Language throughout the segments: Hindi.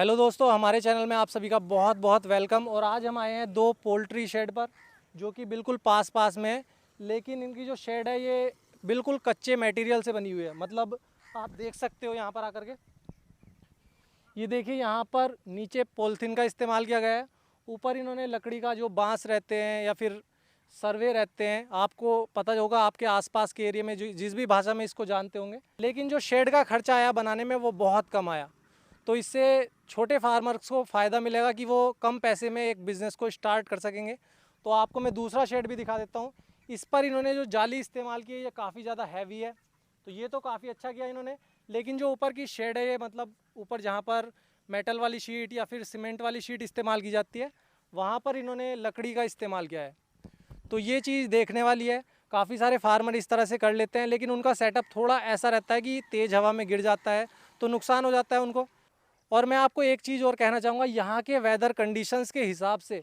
हेलो दोस्तों, हमारे चैनल में आप सभी का बहुत बहुत वेलकम। और आज हम आए हैं दो पोल्ट्री शेड पर जो कि बिल्कुल पास पास में है, लेकिन इनकी जो शेड है ये बिल्कुल कच्चे मटेरियल से बनी हुई है। मतलब आप देख सकते हो यहाँ पर आकर के, ये देखिए यहाँ पर नीचे पॉलीथीन का इस्तेमाल किया गया है। ऊपर इन्होंने लकड़ी का जो बांस रहते हैं या फिर सर्वे रहते हैं, आपको पता होगा आपके आसपास के एरिया में जो जिस भी भाषा में इसको जानते होंगे। लेकिन जो शेड का खर्चा आया बनाने में वो बहुत कम आया, तो इससे छोटे फार्मर्स को फ़ायदा मिलेगा कि वो कम पैसे में एक बिज़नेस को स्टार्ट कर सकेंगे। तो आपको मैं दूसरा शेड भी दिखा देता हूँ। इस पर इन्होंने जो जाली इस्तेमाल की है ये काफ़ी ज़्यादा हैवी है, तो ये तो काफ़ी अच्छा किया इन्होंने। लेकिन जो ऊपर की शेड है ये मतलब ऊपर जहाँ पर मेटल वाली शीट या फिर सीमेंट वाली शीट इस्तेमाल की जाती है, वहाँ पर इन्होंने लकड़ी का इस्तेमाल किया है। तो ये चीज़ देखने वाली है। काफ़ी सारे फार्मर इस तरह से कर लेते हैं, लेकिन उनका सेटअप थोड़ा ऐसा रहता है कि तेज़ हवा में गिर जाता है तो नुकसान हो जाता है उनको। और मैं आपको एक चीज़ और कहना चाहूँगा, यहाँ के वेदर कंडीशंस के हिसाब से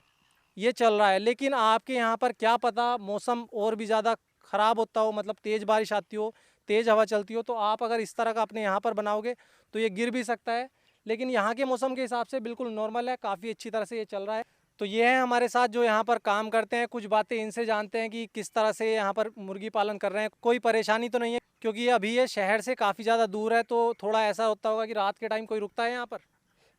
ये चल रहा है, लेकिन आपके यहाँ पर क्या पता मौसम और भी ज़्यादा ख़राब होता हो, मतलब तेज़ बारिश आती हो, तेज़ हवा चलती हो, तो आप अगर इस तरह का अपने यहाँ पर बनाओगे तो ये गिर भी सकता है। लेकिन यहाँ के मौसम के हिसाब से बिल्कुल नॉर्मल है, काफ़ी अच्छी तरह से ये चल रहा है। तो ये है हमारे साथ जो यहाँ पर काम करते हैं, कुछ बातें इनसे जानते हैं कि किस तरह से यहाँ पर मुर्गी पालन कर रहे हैं। कोई परेशानी तो नहीं है, क्योंकि ये अभी ये शहर से काफ़ी ज़्यादा दूर है, तो थोड़ा ऐसा होता होगा कि रात के टाइम कोई रुकता है यहाँ पर?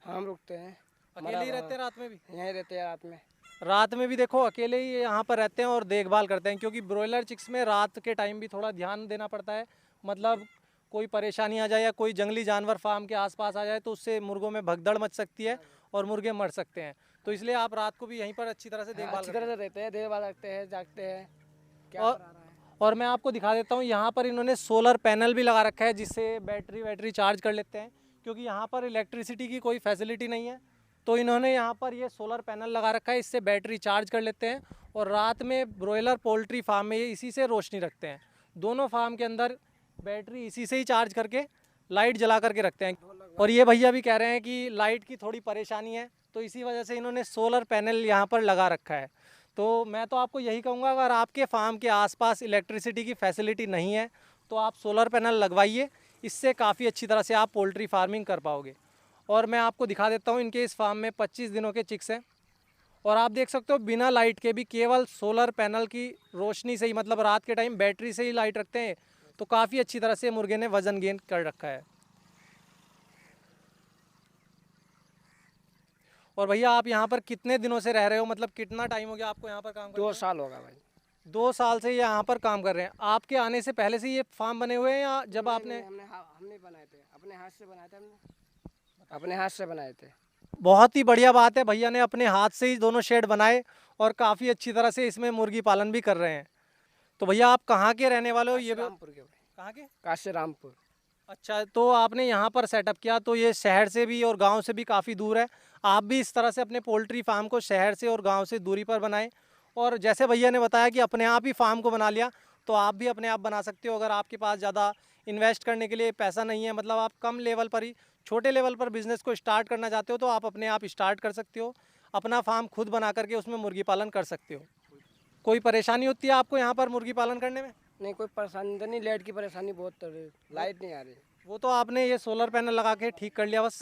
हम रुकते हैं। अकेले ही रहते हैं रात में भी? यहीं रहते हैं रात में। रात में भी देखो अकेले ही यहाँ पर रहते हैं और देखभाल करते हैं, क्योंकि ब्रॉयलर चिक्स में रात के टाइम भी थोड़ा ध्यान देना पड़ता है। मतलब कोई परेशानी आ जाए या कोई जंगली जानवर फार्म के आसपास आ जाए तो उससे मुर्गों में भगदड़ मच सकती है और मुर्गे मर सकते हैं। तो इसलिए आप रात को भी यहीं पर अच्छी तरह से देखभाल अच्छी करते तरह से रहते हैं, देखभाल रखते हैं, जागते हैं। क्या हैं। करा रहा है? और मैं आपको दिखा देता हूँ, यहाँ पर इन्होंने सोलर पैनल भी लगा रखा है जिससे बैटरी वैटरी चार्ज कर लेते हैं, क्योंकि यहाँ पर इलेक्ट्रिसिटी की कोई फैसिलिटी नहीं है। तो इन्होंने यहाँ पर ये सोलर पैनल लगा रखा है, इससे बैटरी चार्ज कर लेते हैं और रात में ब्रॉयलर पोल्ट्री फार्म में ये इसी से रोशनी रखते हैं। दोनों फार्म के अंदर बैटरी इसी से ही चार्ज करके लाइट जला करके रखते हैं। और ये भैया भी कह रहे हैं कि लाइट की थोड़ी परेशानी है, तो इसी वजह से इन्होंने सोलर पैनल यहाँ पर लगा रखा है। तो मैं तो आपको यही कहूँगा, अगर आपके फार्म के आसपास इलेक्ट्रिसिटी की फैसिलिटी नहीं है तो आप सोलर पैनल लगवाइए, इससे काफ़ी अच्छी तरह से आप पोल्ट्री फार्मिंग कर पाओगे। और मैं आपको दिखा देता हूँ, इनके इस फार्म में 25 दिनों के चिक्स हैं और आप देख सकते हो बिना लाइट के भी केवल सोलर पैनल की रोशनी से ही, मतलब रात के टाइम बैटरी से ही लाइट रखते हैं, तो काफ़ी अच्छी तरह से मुर्गे ने वज़न गेन कर रखा है। और भैया आप यहाँ पर कितने दिनों से रह रहे हो, मतलब कितना टाइम हो गया आपको यहाँ पर काम करते 2 हुए? साल होगा भाई। 2 साल से यहाँ पर काम कर रहे हैं। आपके आने से पहले से ये फार्म बने हुए हैं या जब आपने? हमने बनाए थे, अपने हाथ से बनाए थे हमने, अपने हाथ से बनाए थे। बहुत ही बढ़िया बात है, भैया ने अपने हाथ से ही दोनों शेड बनाए और काफ़ी अच्छी तरह से इसमें मुर्गी पालन भी कर रहे हैं। तो भैया आप कहाँ के रहने वाले हो? ये भी रामपुर के भाई। कहाँ के? काशी रामपुर। अच्छा, तो आपने यहाँ पर सेटअप किया, तो ये शहर से भी और गांव से भी काफ़ी दूर है। आप भी इस तरह से अपने पोल्ट्री फार्म को शहर से और गांव से दूरी पर बनाएं। और जैसे भैया ने बताया कि अपने आप ही फार्म को बना लिया, तो आप भी अपने आप बना सकते हो। अगर आपके पास ज़्यादा इन्वेस्ट करने के लिए पैसा नहीं है, मतलब आप कम लेवल पर ही छोटे लेवल पर बिज़नेस को स्टार्ट करना चाहते हो, तो आप अपने आप स्टार्ट कर सकते हो। अपना फार्म खुद बना करके उसमें मुर्गी पालन कर सकते हो। कोई परेशानी होती है आपको यहाँ पर मुर्गी पालन करने में? नहीं, कोई परेशानी तो नहीं, लाइट की परेशानी बहुत तर रही, लाइट नहीं आ रही। वो तो आपने ये सोलर पैनल लगा के ठीक कर लिया बस।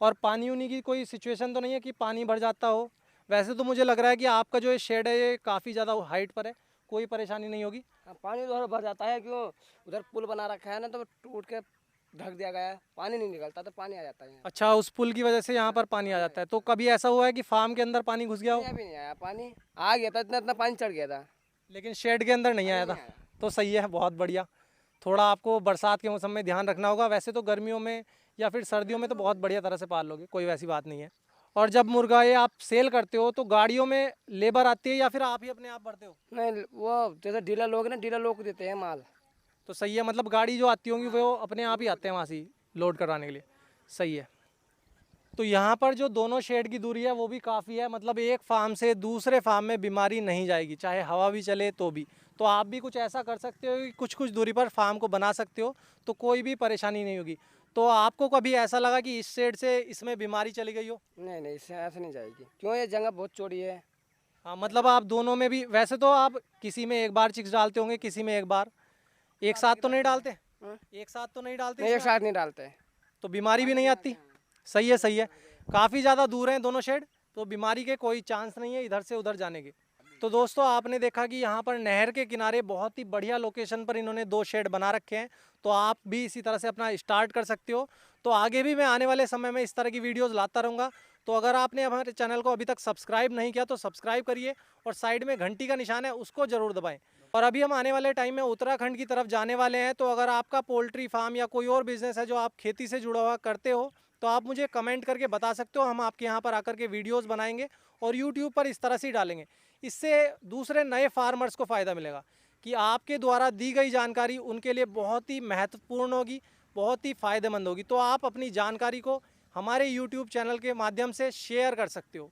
और पानी उनी की कोई सिचुएशन तो नहीं है कि पानी भर जाता हो? वैसे तो मुझे लग रहा है कि आपका जो ये शेड है ये काफ़ी ज़्यादा हाइट पर है, कोई परेशानी नहीं होगी। हाँ, पानी तो भर जाता है, क्यों उधर पुल बना रखा है ना, तो टूट के ढक दिया गया है, पानी नहीं निकलता तो पानी आ जाता है यहाँ। अच्छा, उस पुल की वजह से यहाँ पर पानी आ जाता है। तो कभी ऐसा हुआ है कि फार्म के अंदर पानी घुस गया हो? नहीं, अभी नहीं आया पानी। आ गया था, इतना इतना पानी चढ़ गया था। लेकिन शेड के अंदर नहीं आया था? तो सही है, बहुत बढ़िया। थोड़ा आपको बरसात के मौसम में ध्यान रखना होगा। वैसे तो गर्मियों में या फिर सर्दियों में तो बहुत बढ़िया तरह से पाल लोगे, कोई वैसी बात नहीं है। और जब मुर्गा ये आप सेल करते हो तो गाड़ियों में लेबर आती है या फिर आप ही अपने आप भरते हो? नहीं, वो जैसे डीलर लोग ना, डीलर लोग को देते हैं माल। तो सही है, मतलब गाड़ी जो आती होंगी वो अपने आप ही आते हैं वहाँ से लोड करवाने के लिए। सही है। तो यहाँ पर जो दोनों शेड की दूरी है वो भी काफ़ी है, मतलब एक फार्म से दूसरे फार्म में बीमारी नहीं जाएगी, चाहे हवा भी चले तो भी। तो आप भी कुछ ऐसा कर सकते हो कि कुछ कुछ दूरी पर फार्म को बना सकते हो, तो कोई भी परेशानी नहीं होगी। तो आपको कभी ऐसा लगा कि इस शेड से इसमें बीमारी चली गई हो? नहीं नहीं, इससे ऐसे नहीं जाएगी, क्यों ये जगह बहुत चौड़ी है। हाँ, मतलब आप दोनों में भी, वैसे तो आप किसी में एक बार चिक्स डालते होंगे, किसी में एक बार, एक साथ तो नहीं डालते? हाँ? एक साथ तो नहीं डालते नहीं, एक इसमें? साथ नहीं डालते। तो बीमारी भी नहीं आती? सही है, सही है। काफ़ी ज़्यादा दूर हैं दोनों शेड, तो बीमारी के कोई चांस नहीं है इधर से उधर जाने के। तो दोस्तों आपने देखा कि यहाँ पर नहर के किनारे बहुत ही बढ़िया लोकेशन पर इन्होंने 2 शेड बना रखे हैं, तो आप भी इसी तरह से अपना स्टार्ट कर सकते हो। तो आगे भी मैं आने वाले समय में इस तरह की वीडियोज़ लाता रहूँगा। तो अगर आपने हमारे चैनल को अभी तक सब्सक्राइब नहीं किया तो सब्सक्राइब करिए और साइड में घंटी का निशान है उसको ज़रूर दबाएँ। और अभी हम आने वाले टाइम में उत्तराखंड की तरफ जाने वाले हैं, तो अगर आपका पोल्ट्री फार्म या कोई और बिज़नेस है जो आप खेती से जुड़ा हुआ करते हो, तो आप मुझे कमेंट करके बता सकते हो। हम आपके यहाँ पर आकर के वीडियोज़ बनाएंगे और यूट्यूब पर इस तरह से ही डालेंगे। इससे दूसरे नए फार्मर्स को फ़ायदा मिलेगा कि आपके द्वारा दी गई जानकारी उनके लिए बहुत ही महत्वपूर्ण होगी, बहुत ही फ़ायदेमंद होगी। तो आप अपनी जानकारी को हमारे यूट्यूब चैनल के माध्यम से शेयर कर सकते हो।